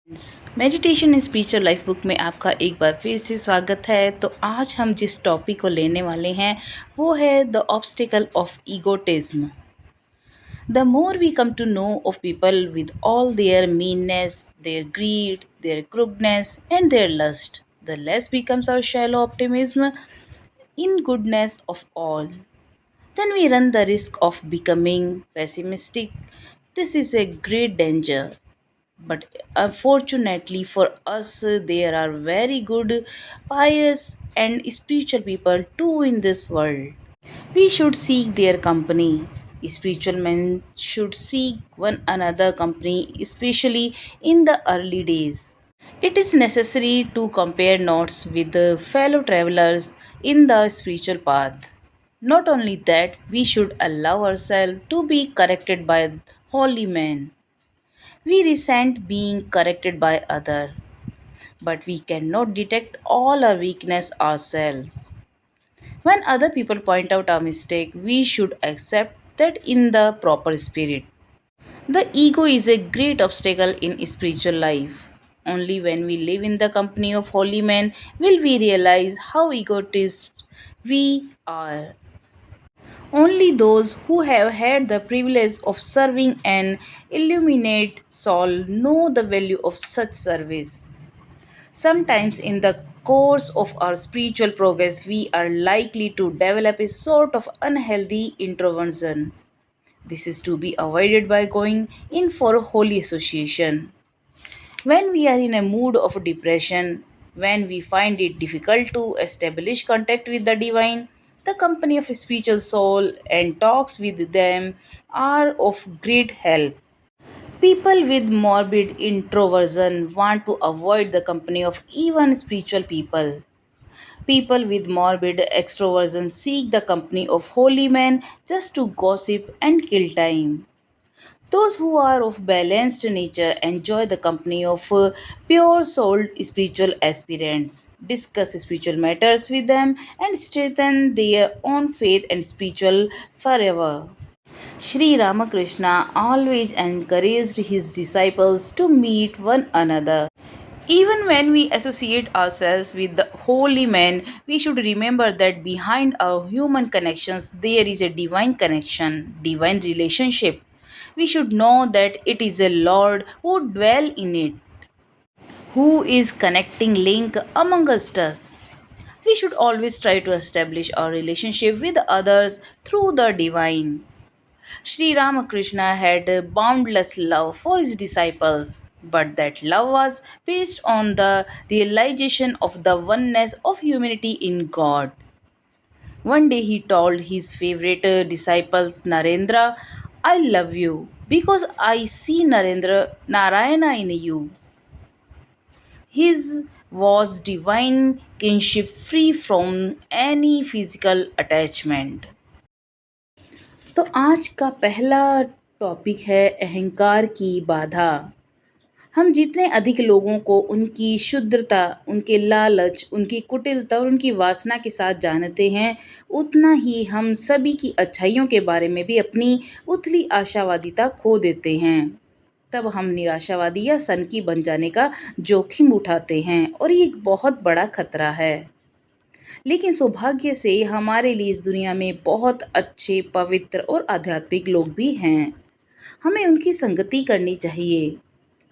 Meditation in spiritual life book में आपका एक बार फिर से स्वागत है। तो आज हम जिस टॉपिक को लेने वाले हैं वो है the obstacle of egotism. The more we come to know of people with all their meanness, their greed, their crudeness and their lust, the less becomes our shallow optimism in goodness of all. Then we run the risk of becoming pessimistic. This is a great danger. But unfortunately for us, there are very good, pious, and spiritual people too in this world. We should seek their company. Spiritual men should seek one another company, especially in the early days. It is necessary to compare notes with the fellow travelers in the spiritual path. Not only that, we should allow ourselves to be corrected by holy men. We resent being corrected by others, but we cannot detect all our weakness ourselves. When other people point out our mistake, we should accept that in the proper spirit. The ego is a great obstacle in spiritual life. Only when we live in the company of holy men will we realize how egotists we are. Only those who have had the privilege of serving an illuminate soul know the value of such service. Sometimes, in the course of our spiritual progress, we are likely to develop a sort of unhealthy introversion. This is to be avoided by going in for holy association. When we are in a mood of depression, when we find it difficult to establish contact with the divine, the company of a spiritual soul and talks with them are of great help. People with morbid introversion want to avoid the company of even spiritual people. People with morbid extroversion seek the company of holy men just to gossip and kill time. Those who are of balanced nature enjoy the company of pure souled spiritual aspirants, discuss spiritual matters with them, and strengthen their own faith and spiritual forever. Sri Ramakrishna always encouraged his disciples to meet one another. Even when we associate ourselves with the holy men, we should remember that behind our human connections there is a divine connection, divine relationship. We should know that it is a Lord who dwell in it, who is connecting link amongst us. We should always try to establish our relationship with others through the divine. Sri Ramakrishna had a boundless love for his disciples, but that love was based on the realization of the oneness of humanity in God. One day he told his favorite disciples Narendra, I love you because I see Narendra Narayana in you. His was divine kinship free from any physical attachment. तो आज का पहला topic है अहंकार की बाधा। हम जितने अधिक लोगों को उनकी शुद्धता, उनके लालच, उनकी कुटिलता और उनकी वासना के साथ जानते हैं, उतना ही हम सभी की अच्छाइयों के बारे में भी अपनी उथली आशावादिता खो देते हैं। तब हम निराशावादी या सनकी बन जाने का जोखिम उठाते हैं और ये एक बहुत बड़ा खतरा है। लेकिन सौभाग्य से हमारे लिए इस दुनिया में बहुत अच्छे, पवित्र और आध्यात्मिक लोग भी हैं। हमें उनकी संगति करनी चाहिए।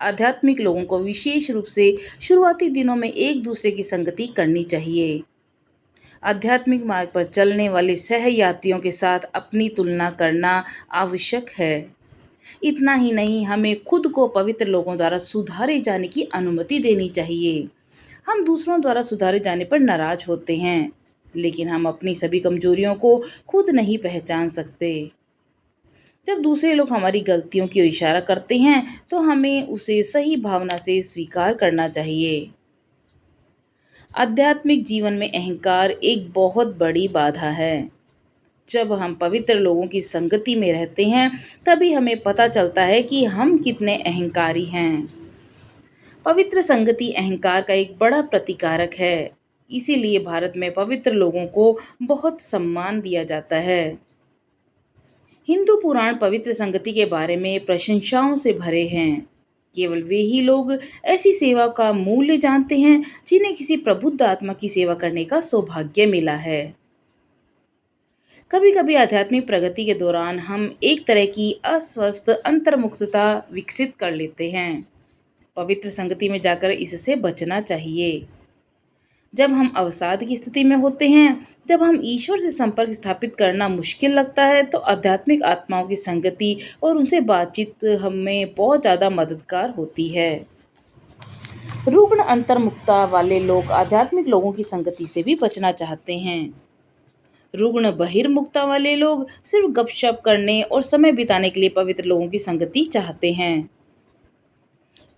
आध्यात्मिक लोगों को विशेष रूप से शुरुआती दिनों में एक दूसरे की संगति करनी चाहिए। आध्यात्मिक मार्ग पर चलने वाले सहयात्रियों के साथ अपनी तुलना करना आवश्यक है। इतना ही नहीं, हमें खुद को पवित्र लोगों द्वारा सुधारे जाने की अनुमति देनी चाहिए। हम दूसरों द्वारा सुधारे जाने पर नाराज होते हैं, लेकिन हम अपनी सभी कमजोरियों को खुद नहीं पहचान सकते। जब दूसरे लोग हमारी गलतियों की ओर इशारा करते हैं तो हमें उसे सही भावना से स्वीकार करना चाहिए। आध्यात्मिक जीवन में अहंकार एक बहुत बड़ी बाधा है। जब हम पवित्र लोगों की संगति में रहते हैं तभी हमें पता चलता है कि हम कितने अहंकारी हैं। पवित्र संगति अहंकार का एक बड़ा प्रतिकारक है। इसीलिए भारत में पवित्र लोगों को बहुत सम्मान दिया जाता है। हिंदू पुराण पवित्र संगति के बारे में प्रशंसाओं से भरे हैं। केवल वे ही लोग ऐसी सेवा का मूल्य जानते हैं जिन्हें किसी प्रबुद्ध आत्मा की सेवा करने का सौभाग्य मिला है। कभी कभी आध्यात्मिक प्रगति के दौरान हम एक तरह की अस्वस्थ अंतर्मुखता विकसित कर लेते हैं। पवित्र संगति में जाकर इससे बचना चाहिए। जब हम अवसाद की स्थिति में होते हैं, जब हम ईश्वर से संपर्क स्थापित करना मुश्किल लगता है, तो आध्यात्मिक आत्माओं की संगति और उनसे बातचीत हमें बहुत ज़्यादा मददगार होती है। रुग्ण अंतर्मुखता वाले लोग आध्यात्मिक लोगों की संगति से भी बचना चाहते हैं। रुग्ण बहिर्मुखता वाले लोग सिर्फ गपशप करने और समय बिताने के लिए पवित्र लोगों की संगति चाहते हैं।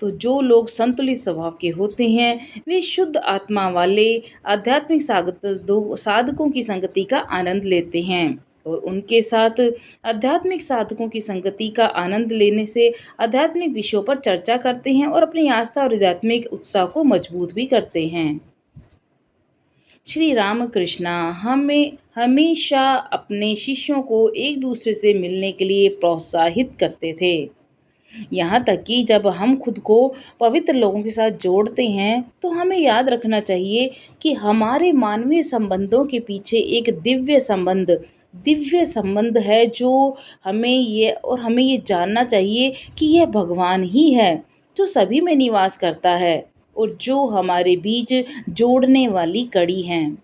तो जो लोग संतुलित स्वभाव के होते हैं, वे शुद्ध आत्मा वाले आध्यात्मिक साधकों की संगति का आनंद लेते हैं और उनके साथ आध्यात्मिक साधकों की संगति का आनंद लेने से आध्यात्मिक विषयों पर चर्चा करते हैं और अपनी आस्था और आध्यात्मिक उत्साह को मजबूत भी करते हैं। श्री रामकृष्ण हमें हमेशा अपने शिष्यों को एक दूसरे से मिलने के लिए प्रोत्साहित करते थे। यहाँ तक कि जब हम खुद को पवित्र लोगों के साथ जोड़ते हैं, तो हमें याद रखना चाहिए कि हमारे मानवीय संबंधों के पीछे एक दिव्य संबंध है, जो हमें ये जानना चाहिए कि यह भगवान ही है जो सभी में निवास करता है और जो हमारे बीच जोड़ने वाली कड़ी हैं।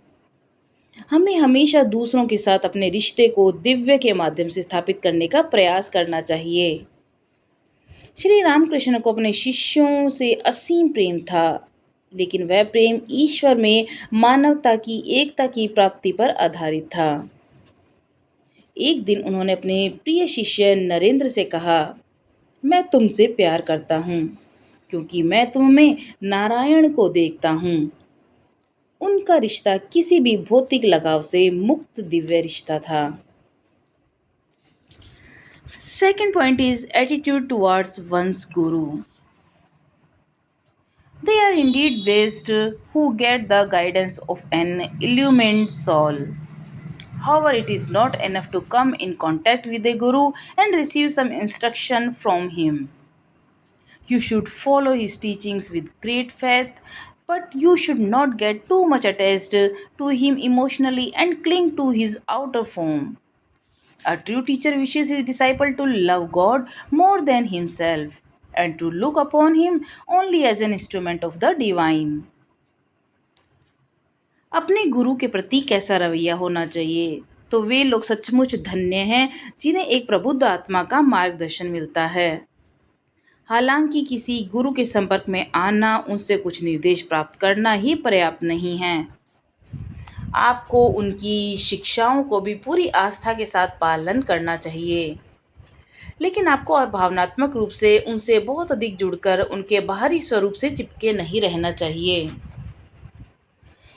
हमें हमेशा दूसरों के साथ अपने रिश्ते को दिव्य के माध्यम से स्थापित करने का प्रयास करना चाहिए। श्री रामकृष्ण को अपने शिष्यों से असीम प्रेम था, लेकिन वह प्रेम ईश्वर में मानवता की एकता की प्राप्ति पर आधारित था। एक दिन उन्होंने अपने प्रिय शिष्य नरेंद्र से कहा, मैं तुमसे प्यार करता हूँ क्योंकि मैं तुम में नारायण को देखता हूँ। उनका रिश्ता किसी भी भौतिक लगाव से मुक्त दिव्य रिश्ता था। Second point is attitude towards one's guru. They are indeed blessed who get the guidance of an illumined soul. However, it is not enough to come in contact with a guru and receive some instruction from him. You should follow his teachings with great faith, but you should not get too much attached to him emotionally and cling to his outer form. A true teacher wishes his disciple to love God more than himself and to look upon him only as an instrument of the divine. अपने गुरु के प्रति कैसा रवैया होना चाहिए? तो वे लोग सचमुच धन्य हैं जिन्हें एक प्रबुद्ध आत्मा का मार्गदर्शन मिलता है। हालांकि किसी गुरु के संपर्क में आना, उनसे कुछ निर्देश प्राप्त करना ही पर्याप्त नहीं है। आपको उनकी शिक्षाओं को भी पूरी आस्था के साथ पालन करना चाहिए, लेकिन आपको भावनात्मक रूप से उनसे बहुत अधिक जुड़कर उनके बाहरी स्वरूप से चिपके नहीं रहना चाहिए।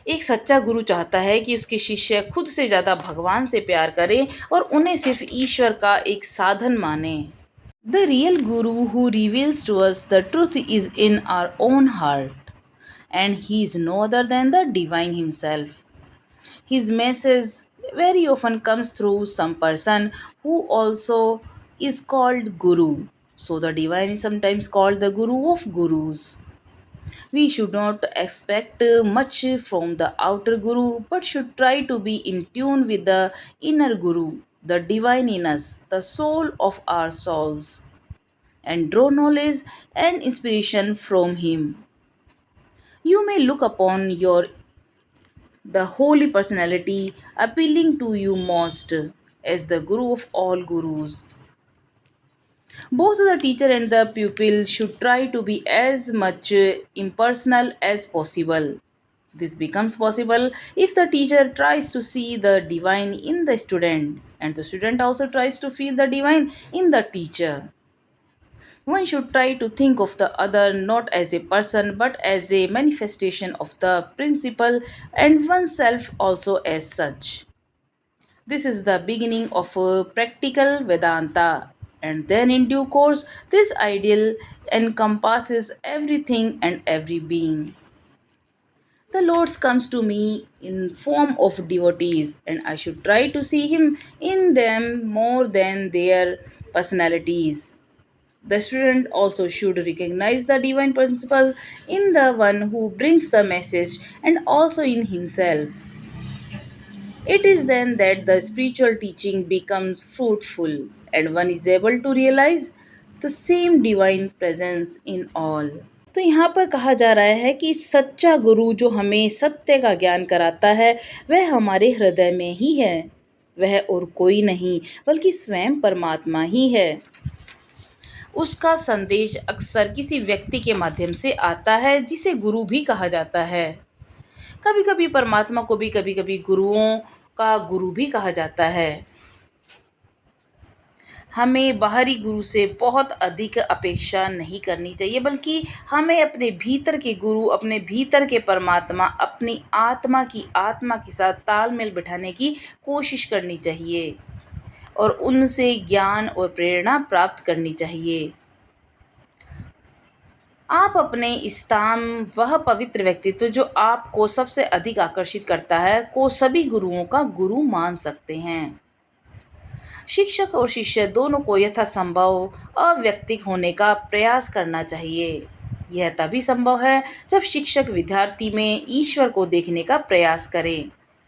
एक सच्चा गुरु चाहता है कि उसके शिष्य खुद से ज़्यादा भगवान से प्यार करें और उन्हें सिर्फ ईश्वर का एक साधन माने। The real guru who reveals to us the truth is in our own heart and he is no other than the divine himself. His message very often comes through some person who also is called Guru. So the divine is sometimes called the Guru of Gurus. We should not expect much from the outer Guru, but should try to be in tune with the inner Guru, the divine in us, the soul of our souls, and draw knowledge and inspiration from him. You may look upon the holy personality appealing to you most as the guru of all gurus. Both the teacher and the pupil should try to be as much impersonal as possible. This becomes possible if the teacher tries to see the divine in the student and the student also tries to feel the divine in the teacher. One should try to think of the other not as a person but as a manifestation of the principle and oneself also as such. This is the beginning of a practical Vedanta, and then in due course, this ideal encompasses everything and every being. The Lord comes to me in form of devotees, and I should try to see Him in them more than their personalities. The student also should recognize the divine principle in the one who brings the message and also in himself. It is then that the spiritual teaching becomes fruitful and one is able to realize the same divine presence in all. तो यहाँ पर कहा जा रहा है कि सच्चा गुरु जो हमें सत्य का ज्ञान कराता है वह हमारे हृदय में ही है। वह और कोई नहीं बल्कि स्वयं परमात्मा ही है। उसका संदेश अक्सर किसी व्यक्ति के माध्यम से आता है जिसे गुरु भी कहा जाता है। कभी कभी परमात्मा को भी कभी कभी गुरुओं का गुरु भी कहा जाता है। हमें बाहरी गुरु से बहुत अधिक अपेक्षा नहीं करनी चाहिए बल्कि हमें अपने भीतर के गुरु, अपने भीतर के परमात्मा, अपनी आत्मा के साथ तालमेल बिठाने की कोशिश करनी चाहिए और उनसे ज्ञान और प्रेरणा प्राप्त करनी चाहिए। आप अपने स्थान, वह पवित्र व्यक्तित्व जो आपको सबसे अधिक आकर्षित करता है, को सभी गुरुओं का गुरु मान सकते हैं। शिक्षक और शिष्य दोनों को यथासंभव अव्यक्तिक होने का प्रयास करना चाहिए। यह तभी संभव है जब शिक्षक विद्यार्थी में ईश्वर को देखने का प्रयास करे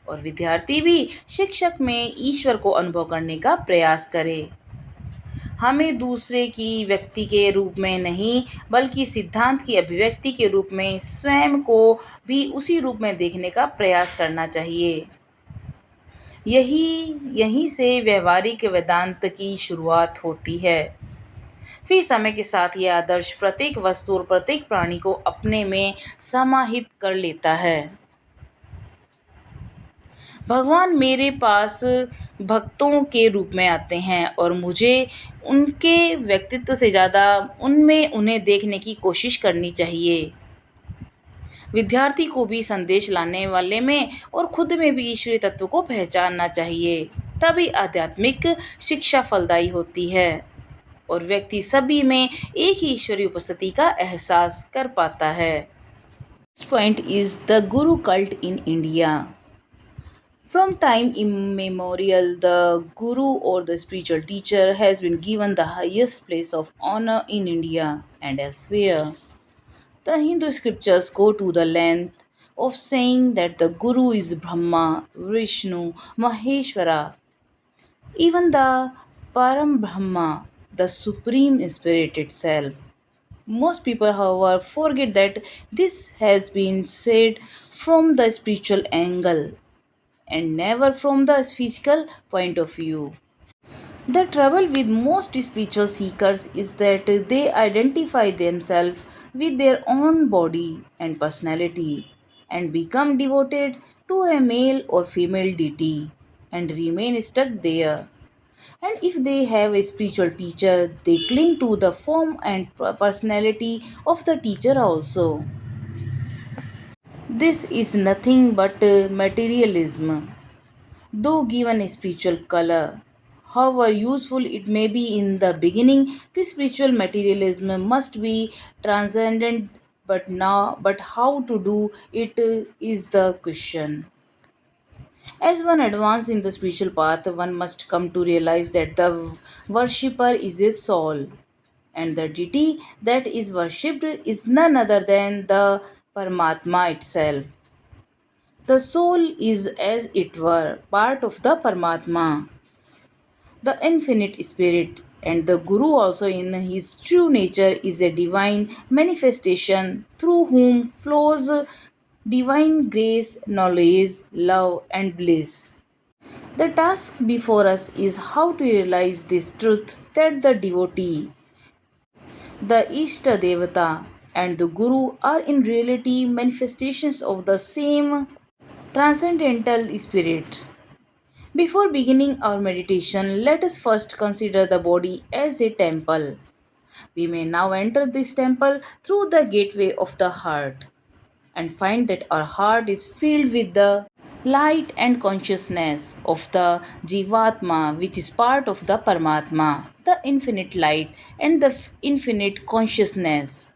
और विद्यार्थी भी शिक्षक में ईश्वर को अनुभव करने का प्रयास करे। हमें दूसरे की व्यक्ति के रूप में नहीं बल्कि सिद्धांत की अभिव्यक्ति के रूप में स्वयं को भी उसी रूप में देखने का प्रयास करना चाहिए। यहीं से व्यवहारिक वेदांत की शुरुआत होती है। फिर समय के साथ यह आदर्श प्रत्येक वस्तु और प्रत्येक प्राणी को अपने में समाहित कर लेता है। भगवान मेरे पास भक्तों के रूप में आते हैं और मुझे उनके व्यक्तित्व से ज़्यादा उनमें उन्हें देखने की कोशिश करनी चाहिए। विद्यार्थी को भी संदेश लाने वाले में और खुद में भी ईश्वरीय तत्व को पहचानना चाहिए। तभी आध्यात्मिक शिक्षा फलदायी होती है और व्यक्ति सभी में एक ही ईश्वरीय उपस्थिति का एहसास कर पाता है। Next point is the Guru cult in India. From time immemorial, the Guru or the spiritual teacher has been given the highest place of honor in India and elsewhere. The Hindu scriptures go to the length of saying that the Guru is Brahma, Vishnu, Maheshwara, even the Param Brahma, the Supreme Spirit itself. Most people, however, forget that this has been said from the spiritual angle and never from the physical point of view. The trouble with most spiritual seekers is that they identify themselves with their own body and personality and become devoted to a male or female deity and remain stuck there. And if they have a spiritual teacher, they cling to the form and personality of the teacher also. This is nothing but materialism, though given a spiritual color. However useful it may be in the beginning, this spiritual materialism must be transcended. But how to do it is the question. As one advances in the spiritual path, one must come to realize that the worshipper is a soul, and the deity that is worshipped is none other than the Paramatma itself. The soul is, as it were, part of the Paramatma, the infinite spirit, and the Guru also in his true nature is a divine manifestation through whom flows divine grace, knowledge, love, and bliss. The task before us is how to realize this truth that the devotee, the Ishta Devata, and the Guru are in reality manifestations of the same transcendental spirit. Before beginning our meditation, let us first consider the body as a temple. We may now enter this temple through the gateway of the heart and find that our heart is filled with the light and consciousness of the Jivatma, which is part of the Paramatma, the infinite light and the infinite consciousness.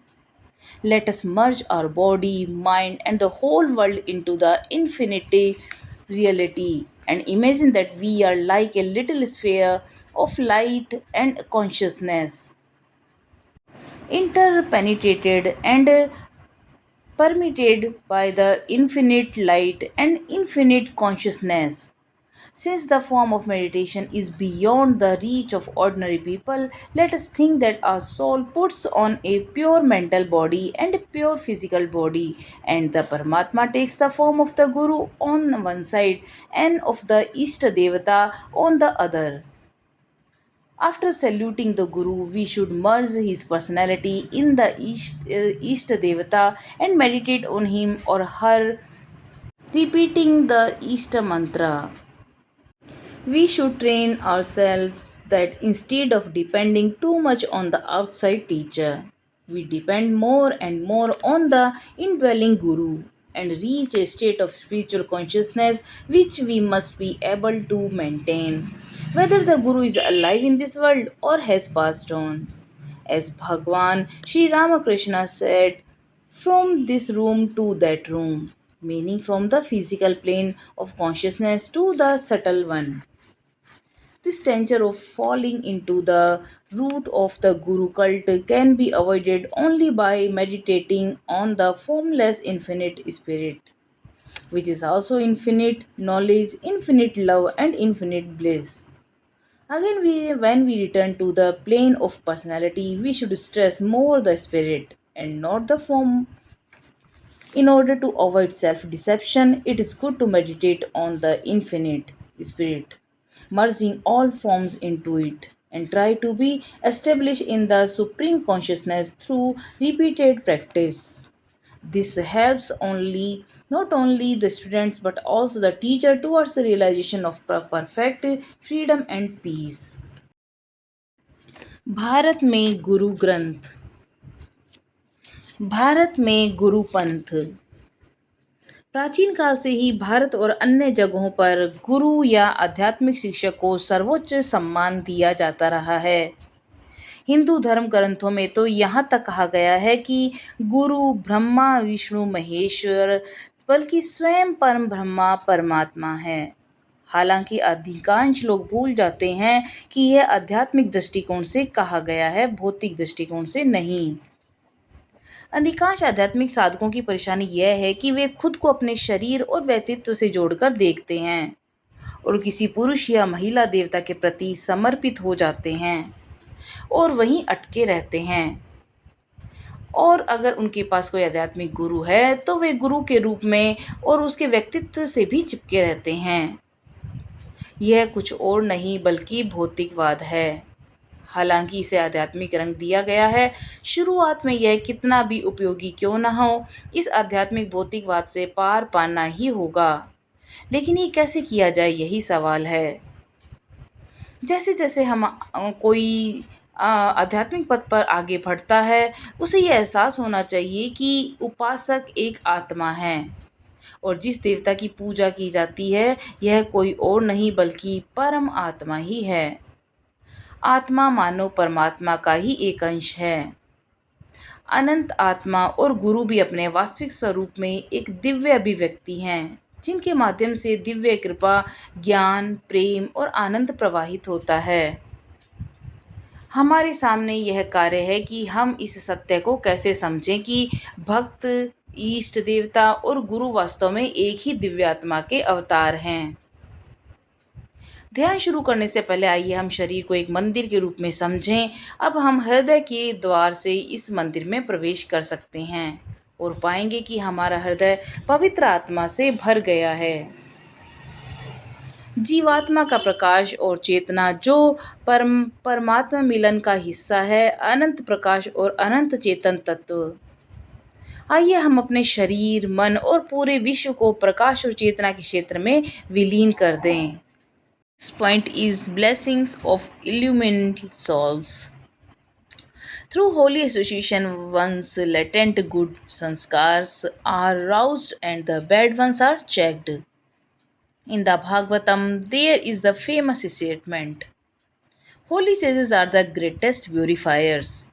Let us merge our body, mind, and the whole world into the infinity reality and imagine that we are like a little sphere of light and consciousness. interpenetrated and permeated by the infinite light and infinite consciousness. Since the form of meditation is beyond the reach of ordinary people, let us think that our soul puts on a pure mental body and a pure physical body, and the Paramatma takes the form of the Guru on one side and of the Ishta Devata on the other. After saluting the Guru, we should merge his personality in the Ishta Devata and meditate on him or her, repeating the Ishta mantra. We should train ourselves that instead of depending too much on the outside teacher, we depend more and more on the indwelling Guru and reach a state of spiritual consciousness which we must be able to maintain, whether the Guru is alive in this world or has passed on. As Bhagwan Sri Ramakrishna said, from this room to that room, meaning from the physical plane of consciousness to the subtle one. This danger of falling into the root of the Guru cult can be avoided only by meditating on the formless infinite spirit, which is also infinite knowledge, infinite love, and infinite bliss. Again, when we return to the plane of personality, we should stress more the spirit and not the form. In order to avoid self deception, it is good to meditate on the infinite spirit, merging all forms into it, and try to be established in the supreme consciousness through repeated practice. This helps not only the students but also the teacher towards the realization of perfect freedom and peace. Bharat में गुरु ग्रंथ भारत में गुरु पंथ प्राचीन काल से ही भारत और अन्य जगहों पर गुरु या आध्यात्मिक शिक्षक को सर्वोच्च सम्मान दिया जाता रहा है। हिंदू धर्म ग्रंथों में तो यहाँ तक कहा गया है कि गुरु ब्रह्मा विष्णु महेश्वर बल्कि स्वयं परम ब्रह्मा परमात्मा है। हालांकि अधिकांश लोग भूल जाते हैं कि यह आध्यात्मिक दृष्टिकोण से कहा गया है, भौतिक दृष्टिकोण से नहीं। अधिकांश आध्यात्मिक साधकों की परेशानी यह है कि वे खुद को अपने शरीर और व्यक्तित्व से जोड़कर देखते हैं और किसी पुरुष या महिला देवता के प्रति समर्पित हो जाते हैं और वहीं अटके रहते हैं। और अगर उनके पास कोई आध्यात्मिक गुरु है तो वे गुरु के रूप में और उसके व्यक्तित्व से भी चिपके रहते हैं। यह कुछ और नहीं बल्कि भौतिकवाद है। हालांकि इसे आध्यात्मिक रंग दिया गया है। शुरुआत में यह कितना भी उपयोगी क्यों न हो, इस आध्यात्मिक भौतिकवाद से पार पाना ही होगा। लेकिन ये कैसे किया जाए, यही सवाल है। जैसे जैसे हम कोई आध्यात्मिक पथ पर आगे बढ़ता है, उसे ये एहसास होना चाहिए कि उपासक एक आत्मा है और जिस देवता की पूजा की जाती है यह कोई और नहीं बल्कि परम आत्मा ही है। आत्मा मानो परमात्मा का ही एक अंश है। अनंत आत्मा और गुरु भी अपने वास्तविक स्वरूप में एक दिव्य अभिव्यक्ति हैं, जिनके माध्यम से दिव्य कृपा, ज्ञान, प्रेम और आनंद प्रवाहित होता है। हमारे सामने यह कार्य है कि हम इस सत्य को कैसे समझें कि भक्त, इष्ट देवता और गुरु वास्तव में एक ही दिव्यात्मा के अवतार हैं। ध्यान शुरू करने से पहले आइए हम शरीर को एक मंदिर के रूप में समझें। अब हम हृदय के द्वार से इस मंदिर में प्रवेश कर सकते हैं और पाएंगे कि हमारा हृदय पवित्र आत्मा से भर गया है। जीवात्मा का प्रकाश और चेतना जो परमात्मा मिलन का हिस्सा है, अनंत प्रकाश और अनंत चेतन तत्व। आइए हम अपने शरीर, मन और पूरे विश्व को प्रकाश और चेतना के क्षेत्र में विलीन कर दें। This point is blessings of illumined souls. Through holy association, one's latent good sanskars are roused and the bad ones are checked. In the Bhagavatam, there is the famous statement, holy sages are the greatest purifiers.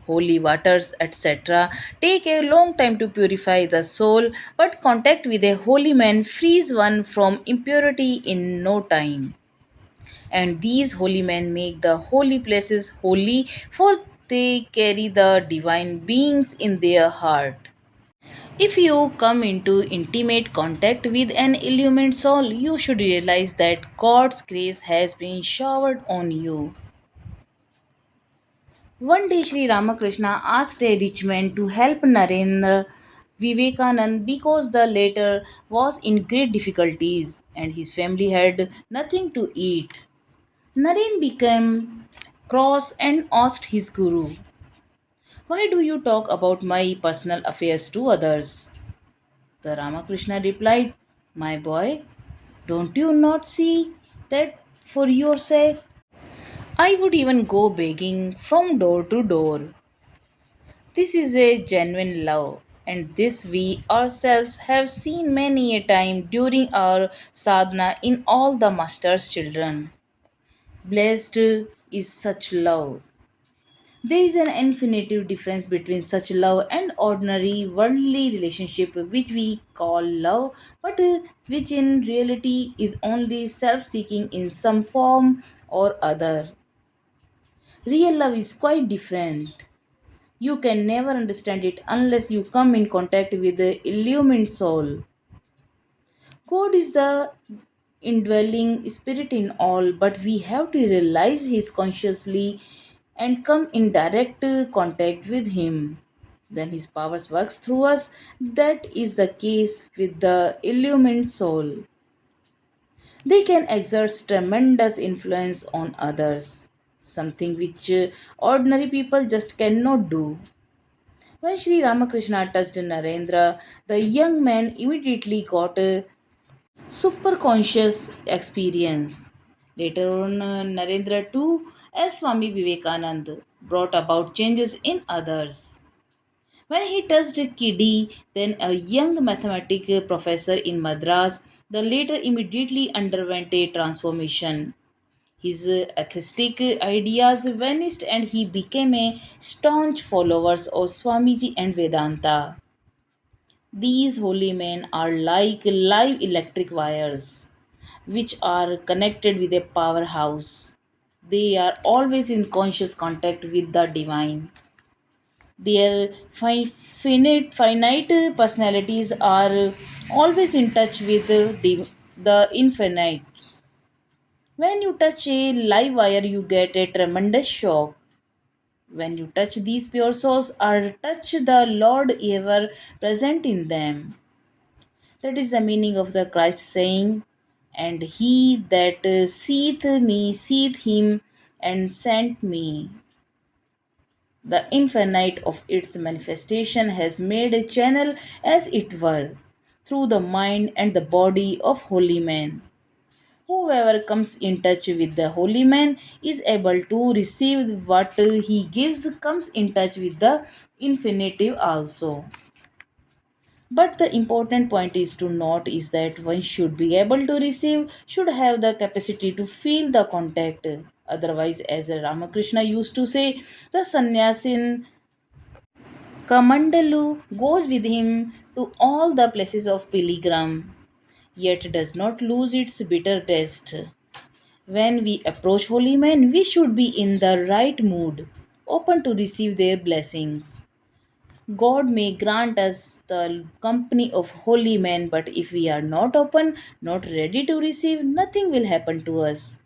Holy waters, etc., take a long time to purify the soul, but contact with a holy man frees one from impurity in no time. And these holy men make the holy places holy for They carry the divine beings in their heart. If you come into intimate contact with an illumined soul, you should realize that God's grace has been showered on you. One day, Sri Ramakrishna asked a rich man to help Narendra Vivekanand because the latter was in great difficulties and his family had nothing to eat. Naren became cross and asked his guru, "Why do you talk about my personal affairs to others?" The Ramakrishna replied, "My boy, don't you not see that for your sake I would even go begging from door to door? This is a genuine love, and this we ourselves have seen many a time during our sadhana in all the Master's children. Blessed is such love. There is an infinitive difference between such love and ordinary worldly relationship, which we call love, but which in reality is only self seeking in some form or other. Real love is quite different. You can never understand it unless you come in contact with the illumined soul. God is the indwelling spirit in all, but we have to realize His consciously and come in direct contact with Him. Then His powers works through us. That is the case with the illumined soul. They can exert tremendous influence on others, something which ordinary people just cannot do. When Sri Ramakrishna touched Narendra, the young man immediately got a superconscious experience. Later on, Narendra too, as Swami Vivekanand, brought about changes in others. When he touched Kiddy, then a young mathematics professor in Madras, the latter immediately underwent a transformation. His atheistic ideas vanished and he became a staunch follower of Swamiji and Vedanta. These holy men are like live electric wires which are connected with a powerhouse. They are always in conscious contact with the divine. Their finite personalities are always in touch with the infinite. When you touch a live wire, you get a tremendous shock. When you touch these pure souls, or touch the Lord ever present in them. That is the meaning of the Christ saying, "And he that seeth me seeth him and sent me." The infinite of its manifestation has made a channel, as it were, through the mind and the body of holy men. Whoever comes in touch with the holy man is able to receive what he gives, comes in touch with the infinitive also. But the important point is to note is that one should be able to receive, should have the capacity to feel the contact. Otherwise, as Ramakrishna used to say, the sannyasin Kamandalu goes with him to all the places of pilgrim, yet does not lose its bitter taste. When we approach holy men, we should be in the right mood, open to receive their blessings. God may grant us the company of holy men, but if we are not open, not ready to receive, nothing will happen to us.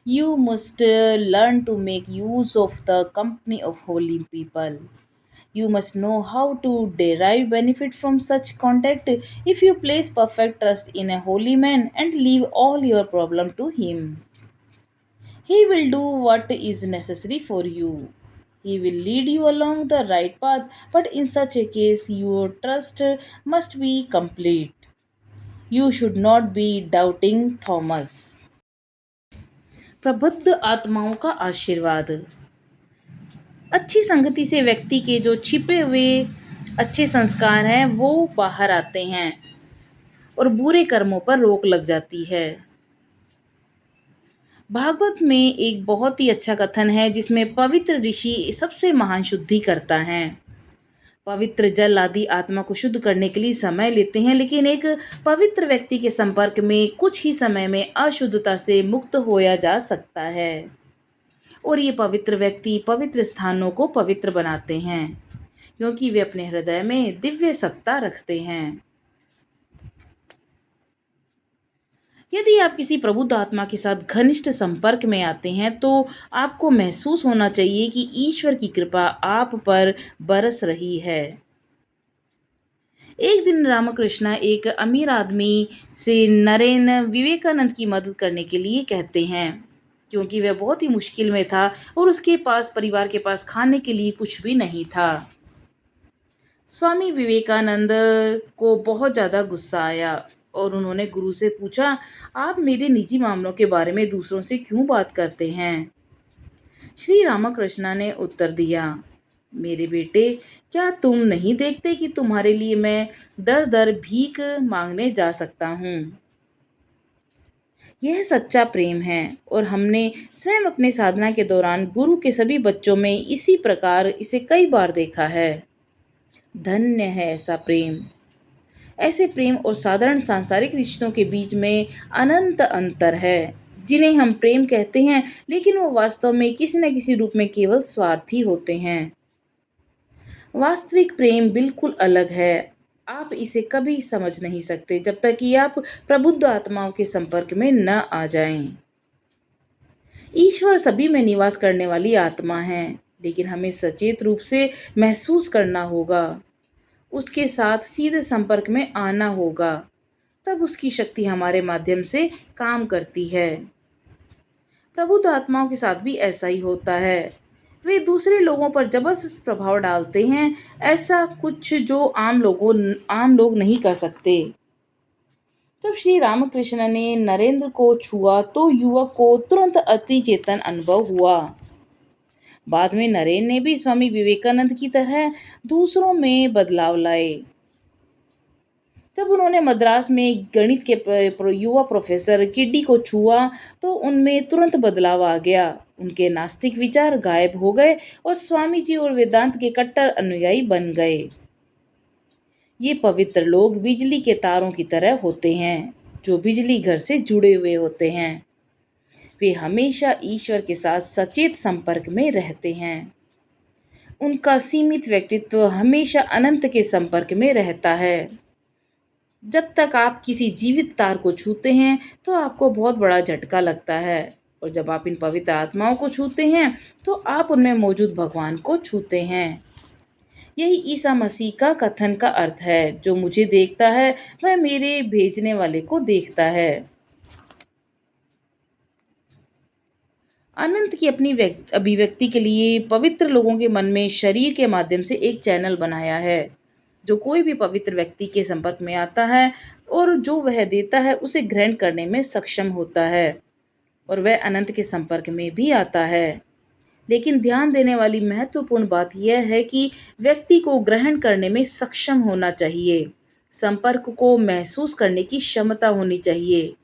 You must learn to make use of the company of holy people. You must know how to derive benefit from such contact if you place perfect trust in a holy man and leave all your problem to him. He will do what is necessary for you. He will lead you along the right path, but in such a case, your trust must be complete. You should not be doubting Thomas. प्रबुद्ध आत्माओं का आशीर्वाद। अच्छी संगति से व्यक्ति के जो छिपे हुए अच्छे संस्कार हैं वो बाहर आते हैं और बुरे कर्मों पर रोक लग जाती है। भागवत में एक बहुत ही अच्छा कथन है जिसमें पवित्र ऋषि सबसे महान शुद्धि करता है। पवित्र जल आदि आत्मा को शुद्ध करने के लिए समय लेते हैं, लेकिन एक पवित्र व्यक्ति के संपर्क में कुछ ही समय में अशुद्धता से मुक्त होया जा सकता है। और ये पवित्र व्यक्ति पवित्र स्थानों को पवित्र बनाते हैं क्योंकि वे अपने हृदय में दिव्य सत्ता रखते हैं। यदि आप किसी प्रबुद्ध आत्मा के साथ घनिष्ठ संपर्क में आते हैं तो आपको महसूस होना चाहिए कि ईश्वर की कृपा आप पर बरस रही है। एक दिन रामकृष्ण एक अमीर आदमी से नरेन विवेकानंद की मदद करने के लिए कहते हैं क्योंकि वह बहुत ही मुश्किल में था और उसके पास परिवार के पास खाने के लिए कुछ भी नहीं था। स्वामी विवेकानंद को बहुत ज़्यादा गुस्सा आया और उन्होंने गुरु से पूछा, आप मेरे निजी मामलों के बारे में दूसरों से क्यों बात करते हैं? श्री रामकृष्ण ने उत्तर दिया, मेरे बेटे, क्या तुम नहीं देखते कि तुम्हारे लिए मैं दर दर भीख मांगने जा सकता हूँ? यह सच्चा प्रेम है और हमने स्वयं अपने साधना के दौरान गुरु के सभी बच्चों में इसी प्रकार इसे कई बार देखा है। धन्य है ऐसा प्रेम। ऐसे प्रेम और साधारण सांसारिक रिश्तों के बीच में अनंत अंतर है, जिन्हें हम प्रेम कहते हैं, लेकिन वो वास्तव में किसी न किसी रूप में केवल स्वार्थी होते हैं। वास्तविक प्रेम बिल्कुल अलग है। आप इसे कभी समझ नहीं सकते जब तक कि आप प्रबुद्ध आत्माओं के संपर्क में न आ जाएं। ईश्वर सभी में निवास करने वाली आत्मा है, लेकिन हमें सचेत रूप से महसूस करना होगा, उसके साथ सीधे संपर्क में आना होगा, तब उसकी शक्ति हमारे माध्यम से काम करती है। प्रबुद्ध आत्माओं के साथ भी ऐसा ही होता है। वे दूसरे लोगों पर जबरदस्त प्रभाव डालते हैं, ऐसा कुछ जो आम लोग नहीं कर सकते। जब श्री रामकृष्ण ने नरेंद्र को छुआ तो युवक को तुरंत अति चेतन अनुभव हुआ। बाद में नरेन ने भी स्वामी विवेकानंद की तरह दूसरों में बदलाव लाए। जब उन्होंने मद्रास में गणित के युवा प्रोफेसर किड्डी को छुआ तो उनमें तुरंत बदलाव आ गया। उनके नास्तिक विचार गायब हो गए और स्वामी जी और वेदांत के कट्टर अनुयायी बन गए। ये पवित्र लोग बिजली के तारों की तरह होते हैं जो बिजली घर से जुड़े हुए होते हैं। वे हमेशा ईश्वर के साथ सचेत संपर्क में रहते हैं। उनका सीमित व्यक्तित्व हमेशा अनंत के संपर्क में रहता है। जब तक आप किसी जीवित तार को छूते हैं तो आपको बहुत बड़ा झटका लगता है, और जब आप इन पवित्र आत्माओं को छूते हैं तो आप उनमें मौजूद भगवान को छूते हैं। यही ईसा मसीह का कथन का अर्थ है, जो मुझे देखता है वह मेरे भेजने वाले को देखता है। अनंत की अपनी अभिव्यक्ति के लिए पवित्र लोगों के मन में शरीर के माध्यम से एक चैनल बनाया है। जो कोई भी पवित्र व्यक्ति के संपर्क में आता है और जो वह देता है उसे ग्रहण करने में सक्षम होता है, और वह अनंत के संपर्क में भी आता है। लेकिन ध्यान देने वाली महत्वपूर्ण बात यह है कि व्यक्ति को ग्रहण करने में सक्षम होना चाहिए, संपर्क को महसूस करने की क्षमता होनी चाहिए।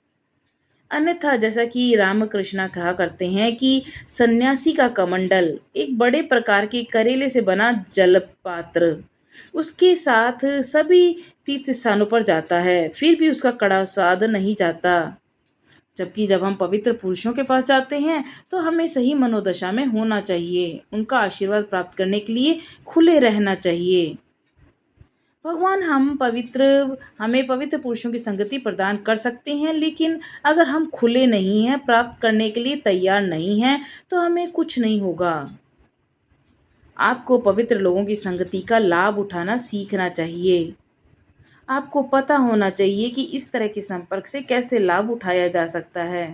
अन्यथा जैसा कि रामकृष्ण कहा करते हैं कि सन्यासी का कमंडल एक बड़े प्रकार के करेले से बना जल पात्र उसके साथ सभी तीर्थ स्थानों पर जाता है, फिर भी उसका कड़ा स्वाद नहीं जाता। जबकि जब हम पवित्र पुरुषों के पास जाते हैं तो हमें सही मनोदशा में होना चाहिए, उनका आशीर्वाद प्राप्त करने के लिए खुले रहना चाहिए। भगवान हमें पवित्र पुरुषों की संगति प्रदान कर सकते हैं, लेकिन अगर हम खुले नहीं हैं, प्राप्त करने के लिए तैयार नहीं हैं, तो हमें कुछ नहीं होगा। आपको पवित्र लोगों की संगति का लाभ उठाना सीखना चाहिए। आपको पता होना चाहिए कि इस तरह के संपर्क से कैसे लाभ उठाया जा सकता है।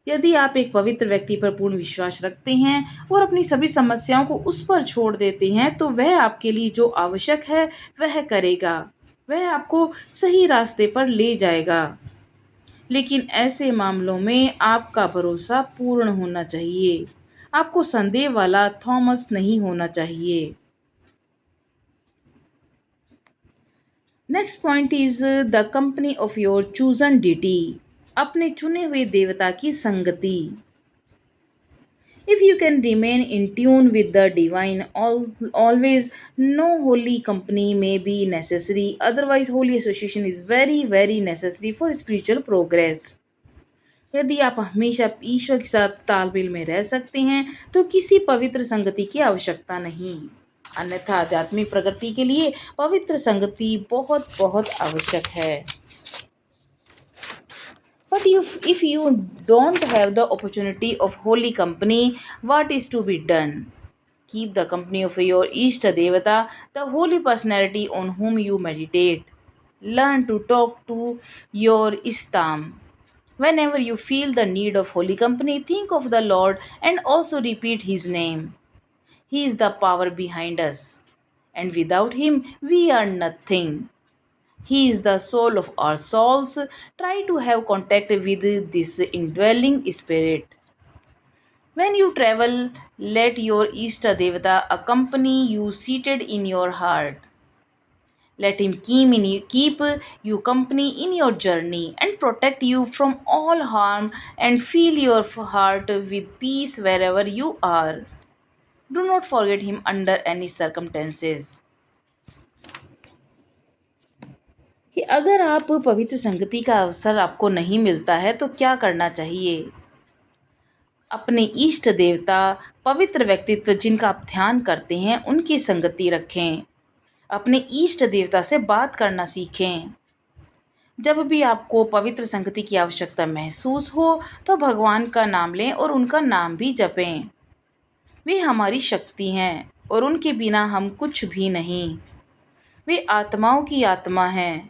यदि आप एक पवित्र व्यक्ति पर पूर्ण विश्वास रखते हैं और अपनी सभी समस्याओं को उस पर छोड़ देते हैं तो वह आपके लिए जो आवश्यक है वह करेगा, वह आपको सही रास्ते पर ले जाएगा। लेकिन ऐसे मामलों में आपका भरोसा पूर्ण होना चाहिए, आपको संदेह वाला थॉमस नहीं होना चाहिए। Next point is the company of your chosen deity, अपने चुने हुए देवता की संगति। If you can remain in tune with the divine, always no holy company may be necessary. Otherwise, holy association is very, very necessary for spiritual progress. यदि आप हमेशा ईश्वर के साथ तालमेल में रह सकते हैं तो किसी पवित्र संगति की आवश्यकता नहीं। अन्यथा आध्यात्मिक प्रगति के लिए पवित्र संगति बहुत बहुत आवश्यक है। But if you don't have the opportunity of holy company, what is to be done? Keep the company of your Ishta Devata, the holy personality on whom you meditate. Learn to talk to your Istam. Whenever you feel the need of holy company, think of the Lord and also repeat His name. He is the power behind us, and without Him, we are nothing. He is the soul of our souls. Try to have contact with this indwelling spirit. When you travel, let your Ishta Devata accompany you seated in your heart. Let him keep you company in your journey and protect you from all harm and fill your heart with peace wherever you are. Do not forget him under any circumstances. कि अगर आप पवित्र संगति का अवसर आपको नहीं मिलता है तो क्या करना चाहिए। अपने इष्ट देवता, पवित्र व्यक्तित्व जिनका आप ध्यान करते हैं उनकी संगति रखें। अपने इष्ट देवता से बात करना सीखें। जब भी आपको पवित्र संगति की आवश्यकता महसूस हो तो भगवान का नाम लें और उनका नाम भी जपें। वे हमारी शक्ति हैं और उनके बिना हम कुछ भी नहीं। वे आत्माओं की आत्मा हैं।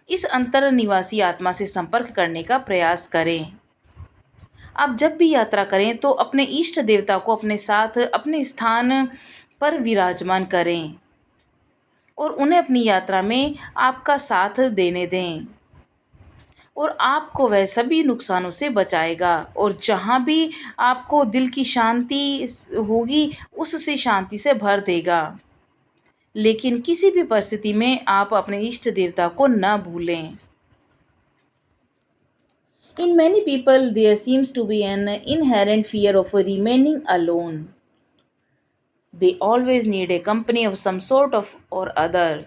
इस अंतर निवासी आत्मा से संपर्क करने का प्रयास करें। आप जब भी यात्रा करें तो अपने इष्ट देवता को अपने साथ अपने स्थान पर विराजमान करें और उन्हें अपनी यात्रा में आपका साथ देने दें और आपको वह सभी नुकसानों से बचाएगा और जहाँ भी आपको दिल की शांति होगी उससे शांति से भर देगा। लेकिन किसी भी परिस्थिति में आप अपने इष्ट देवता को न भूलें। In many people, there seems to be an inherent fear of remaining alone. They always need a company of some sort of or other.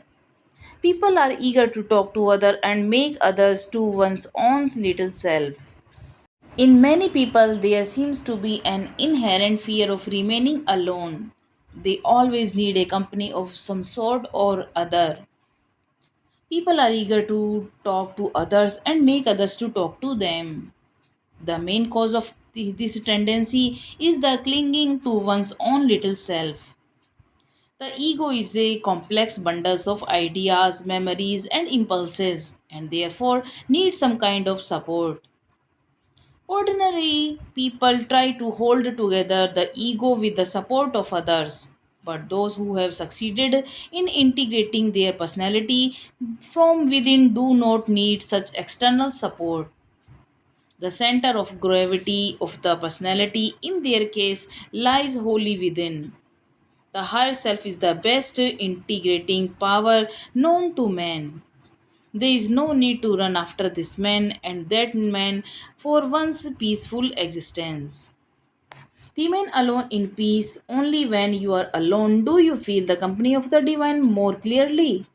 People are eager to talk to others and make others to one's own little self. In many people, there seems to be an inherent fear of remaining alone. They always need a company of some sort or other. People are eager to talk to others and make others to talk to them. The main cause of this tendency is the clinging to one's own little self. The ego is a complex bundle of ideas, memories, and impulses, and therefore needs some kind of support. Ordinarily, people try to hold together the ego with the support of others. But those who have succeeded in integrating their personality from within do not need such external support. The center of gravity of the personality in their case lies wholly within. The higher self is the best integrating power known to man. There is no need to run after this man and that man for one's peaceful existence. Remain alone in peace. Only when you are alone do you feel the company of the divine more clearly.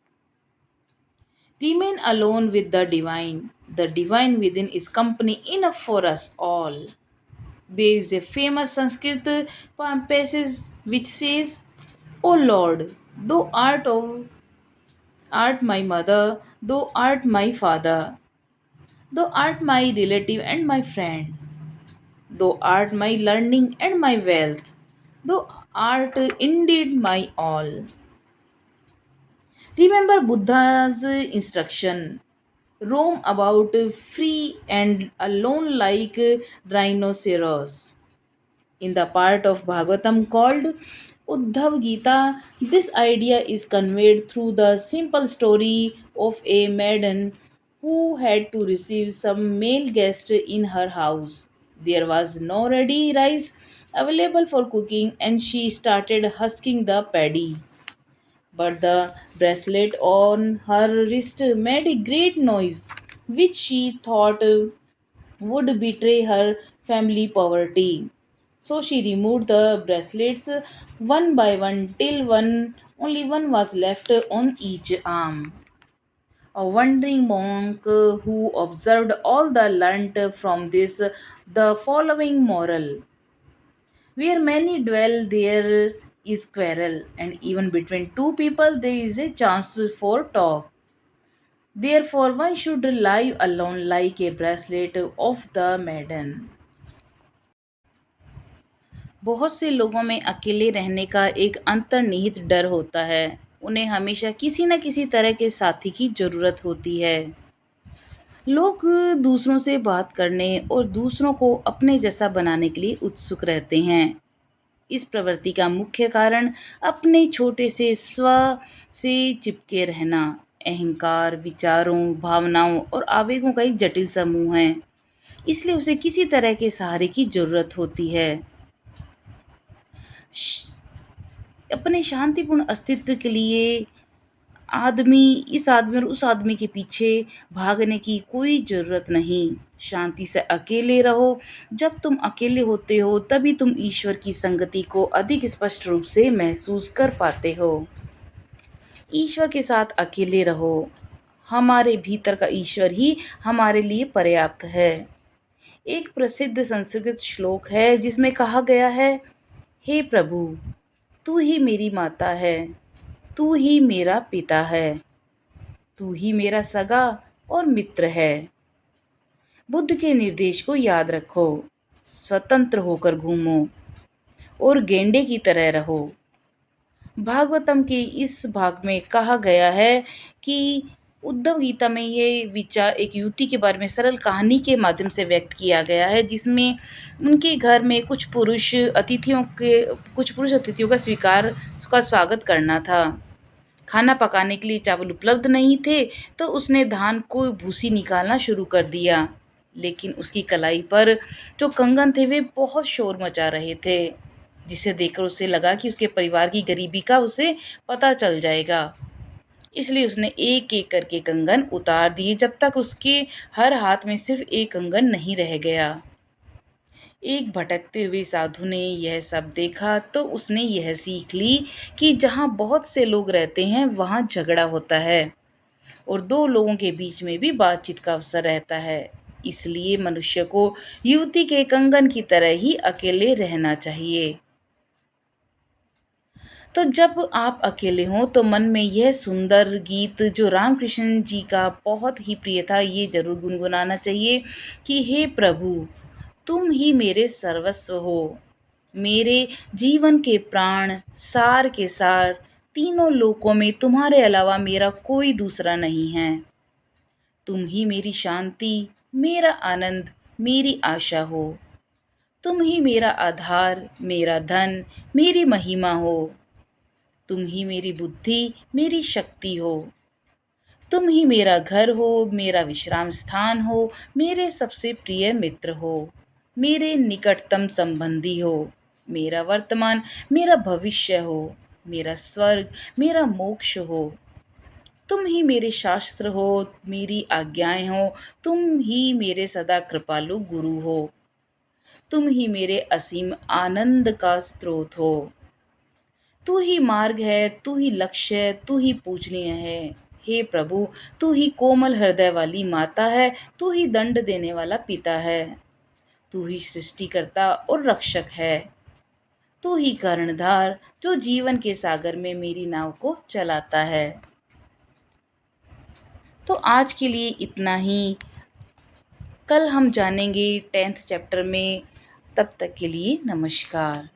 Remain alone with the divine. The divine within is company enough for us all. There is a famous Sanskrit passage which says, O Lord, thou art my mother, thou art my father, thou art my relative and my friend, thou art my learning and my wealth, thou art indeed my all. Remember Buddha's instruction. Roam about free and alone like rhinoceros. In the part of Bhagavatam called Uddhav Gita, this idea is conveyed through the simple story of a maiden who had to receive some male guest in her house. There was no ready rice available for cooking, and she started husking the paddy. But the bracelet on her wrist made a great noise, which she thought would betray her family poverty. So she removed the bracelets one by one till only one was left on each arm. A wandering monk who observed all the learnt from this the following moral: where many dwell, there is quarrel, and even between two people there is a chance for talk. Therefore, one should lie alone like a bracelet of the maiden. बहुत से लोगों में अकेले रहने का एक अंतर्निहित डर होता है। उन्हें हमेशा किसी न किसी तरह के साथी की ज़रूरत होती है। लोग दूसरों से बात करने और दूसरों को अपने जैसा बनाने के लिए उत्सुक रहते हैं। इस प्रवृत्ति का मुख्य कारण अपने छोटे से स्व से चिपके रहना, अहंकार, विचारों, भावनाओं और आवेगों का एक जटिल समूह है। इसलिए उसे किसी तरह के सहारे की ज़रूरत होती है। श- अपने शांतिपूर्ण अस्तित्व के लिए आदमी इस आदमी और उस आदमी के पीछे भागने की कोई ज़रूरत नहीं। शांति से अकेले रहो। जब तुम अकेले होते हो तभी तुम ईश्वर की संगति को अधिक स्पष्ट रूप से महसूस कर पाते हो। ईश्वर के साथ अकेले रहो। हमारे भीतर का ईश्वर ही हमारे लिए पर्याप्त है। एक प्रसिद्ध संस्कृत श्लोक है जिसमें कहा गया है, हे प्रभु, तू ही मेरी माता है, तू ही मेरा पिता है, तू ही मेरा सगा और मित्र है। बुद्ध के निर्देश को याद रखो, स्वतंत्र होकर घूमो और गेंडे की तरह रहो। भागवतम के इस भाग में कहा गया है कि उद्धव गीता में ये विचार एक युवती के बारे में सरल कहानी के माध्यम से व्यक्त किया गया है, जिसमें उनके घर में कुछ पुरुष अतिथियों का उसका स्वागत करना था। खाना पकाने के लिए चावल उपलब्ध नहीं थे, तो उसने धान को भूसी निकालना शुरू कर दिया। लेकिन उसकी कलाई पर जो कंगन थे वे बहुत शोर मचा रहे थे, जिसे देखकर उसे लगा कि उसके परिवार की गरीबी का उसे पता चल जाएगा। इसलिए उसने एक एक करके कंगन उतार दिए, जब तक उसके हर हाथ में सिर्फ एक कंगन नहीं रह गया। एक भटकते हुए साधु ने यह सब देखा तो उसने यह सीख ली कि जहाँ बहुत से लोग रहते हैं वहाँ झगड़ा होता है और दो लोगों के बीच में भी बातचीत का अवसर रहता है। इसलिए मनुष्य को युवती के कंगन की तरह ही अकेले रहना चाहिए। तो जब आप अकेले हों तो मन में यह सुंदर गीत जो रामकृष्ण जी का बहुत ही प्रिय था, ये ज़रूर गुनगुनाना चाहिए कि हे प्रभु, तुम ही मेरे सर्वस्व हो, मेरे जीवन के प्राण, सार के सार। तीनों लोकों में तुम्हारे अलावा मेरा कोई दूसरा नहीं है। तुम ही मेरी शांति, मेरा आनंद, मेरी आशा हो। तुम ही मेरा आधार, मेरा धन, मेरी महिमा हो। तुम ही मेरी बुद्धि, मेरी शक्ति हो। तुम ही मेरा घर हो, मेरा विश्राम स्थान हो, मेरे सबसे प्रिय मित्र हो, मेरे निकटतम संबंधी हो, मेरा वर्तमान, मेरा भविष्य हो, मेरा स्वर्ग, मेरा मोक्ष हो। तुम ही मेरे शास्त्र हो, मेरी आज्ञाएं हो। तुम ही मेरे सदा कृपालु गुरु हो। तुम ही मेरे असीम आनंद का स्रोत हो। तू ही मार्ग है, तू ही लक्ष्य है, तू ही पूजनीय है। हे प्रभु, तू ही कोमल हृदय वाली माता है, तू ही दंड देने वाला पिता है, तू ही सृष्टिकर्ता और रक्षक है, तू ही कर्णधार जो जीवन के सागर में मेरी नाव को चलाता है। तो आज के लिए इतना ही। कल हम जानेंगे 10th चैप्टर में। तब तक के लिए नमस्कार।